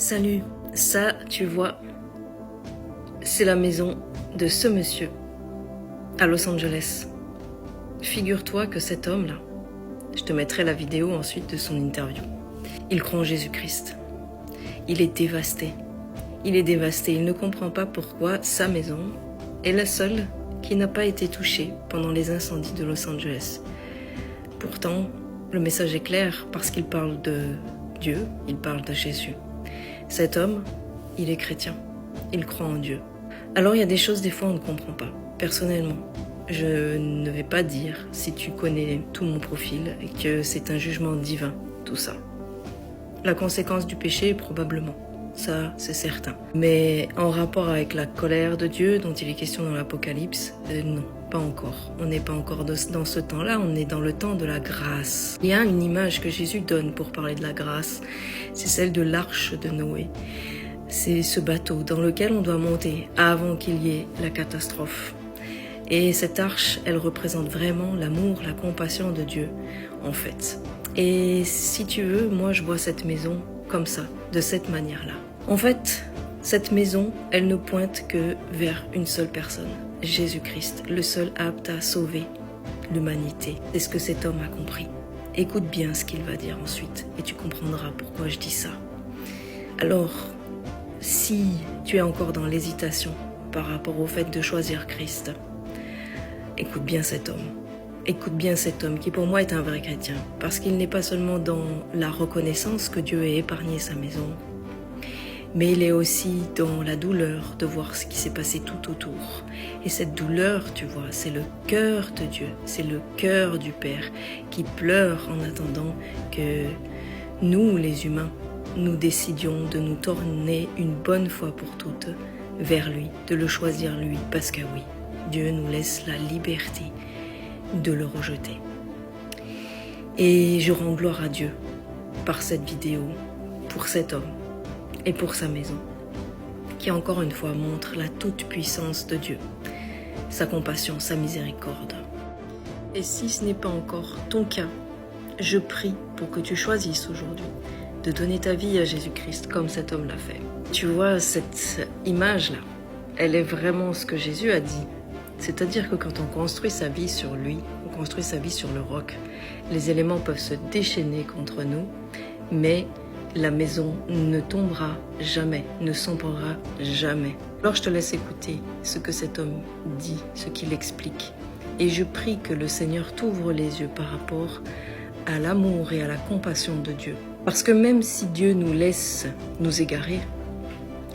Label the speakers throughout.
Speaker 1: Salut, ça, tu vois, c'est la maison de ce monsieur à Los Angeles. Figure-toi que cet homme-là, je te mettrai la vidéo ensuite de son interview, il croit en Jésus-Christ. Il est dévasté. Il est dévasté. Il ne comprend pas pourquoi sa maison est la seule qui n'a pas été touchée pendant les incendies de Los Angeles. Pourtant, le message est clair parce qu'il parle de Dieu, il parle de Jésus. Cet homme, il est chrétien. Il croit en Dieu. Alors il y a des choses des fois on ne comprend pas. Personnellement, je ne vais pas dire si tu connais tout mon profil et que c'est un jugement divin, tout ça. La conséquence du péché, probablement. Ça, c'est certain. Mais en rapport avec la colère de Dieu dont il est question dans l'Apocalypse, non, pas encore. On n'est pas encore dans ce temps-là, on est dans le temps de la grâce. Il y a une image que Jésus donne pour parler de la grâce, c'est celle de l'arche de Noé. C'est ce bateau dans lequel on doit monter avant qu'il y ait la catastrophe. Et cette arche, elle représente vraiment l'amour, la compassion de Dieu, en fait. Et si tu veux, moi je vois cette maison comme ça, de cette manière-là. En fait, cette maison, elle ne pointe que vers une seule personne, Jésus-Christ, le seul apte à sauver l'humanité. C'est ce que cet homme a compris. Écoute bien ce qu'il va dire ensuite, et tu comprendras pourquoi je dis ça. Alors, si tu es encore dans l'hésitation par rapport au fait de choisir Christ, écoute bien cet homme. Écoute bien cet homme qui pour moi est un vrai chrétien, parce qu'il n'est pas seulement dans la reconnaissance que Dieu ait épargné sa maison, mais il est aussi dans la douleur de voir ce qui s'est passé tout autour. Et cette douleur, tu vois, c'est le cœur de Dieu, c'est le cœur du Père qui pleure en attendant que nous, les humains, nous décidions de nous tourner une bonne fois pour toutes vers lui, de le choisir lui, parce que oui, Dieu nous laisse la liberté de le rejeter. Et je rends gloire à Dieu par cette vidéo, pour cet homme et pour sa maison, qui encore une fois montre la toute-puissance de Dieu, sa compassion, sa miséricorde. Et si ce n'est pas encore ton cas, je prie pour que tu choisisses aujourd'hui de donner ta vie à Jésus-Christ comme cet homme l'a fait. Tu vois, cette image-là, elle est vraiment ce que Jésus a dit. C'est-à-dire que quand on construit sa vie sur lui, on construit sa vie sur le roc. Les éléments peuvent se déchaîner contre nous, mais la maison ne tombera jamais, ne sombrera jamais. Alors je te laisse écouter ce que cet homme dit, ce qu'il explique. Et je prie que le Seigneur t'ouvre les yeux par rapport à l'amour et à la compassion de Dieu. Parce que même si Dieu nous laisse nous égarer,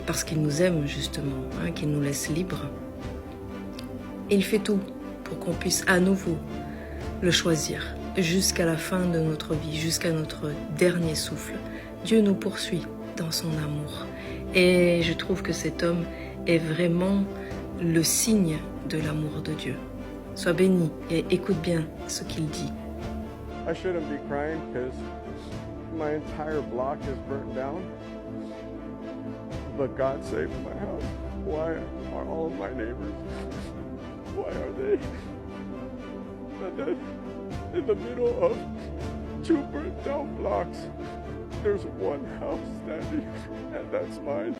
Speaker 1: parce qu'il nous aime justement, qu'il nous laisse libres, il fait tout pour qu'on puisse à nouveau le choisir jusqu'à la fin de notre vie, jusqu'à notre dernier souffle. Dieu nous poursuit dans son amour. Et je trouve que cet homme est vraiment le signe de l'amour de Dieu. Sois béni et écoute bien ce qu'il dit.
Speaker 2: I shouldn't be crying because my entire block is burnt down. But God saved my house. Why are all of my neighbors? Why are they? And then in the middle of two burnt down blocks, there's one house standing, and that's mine.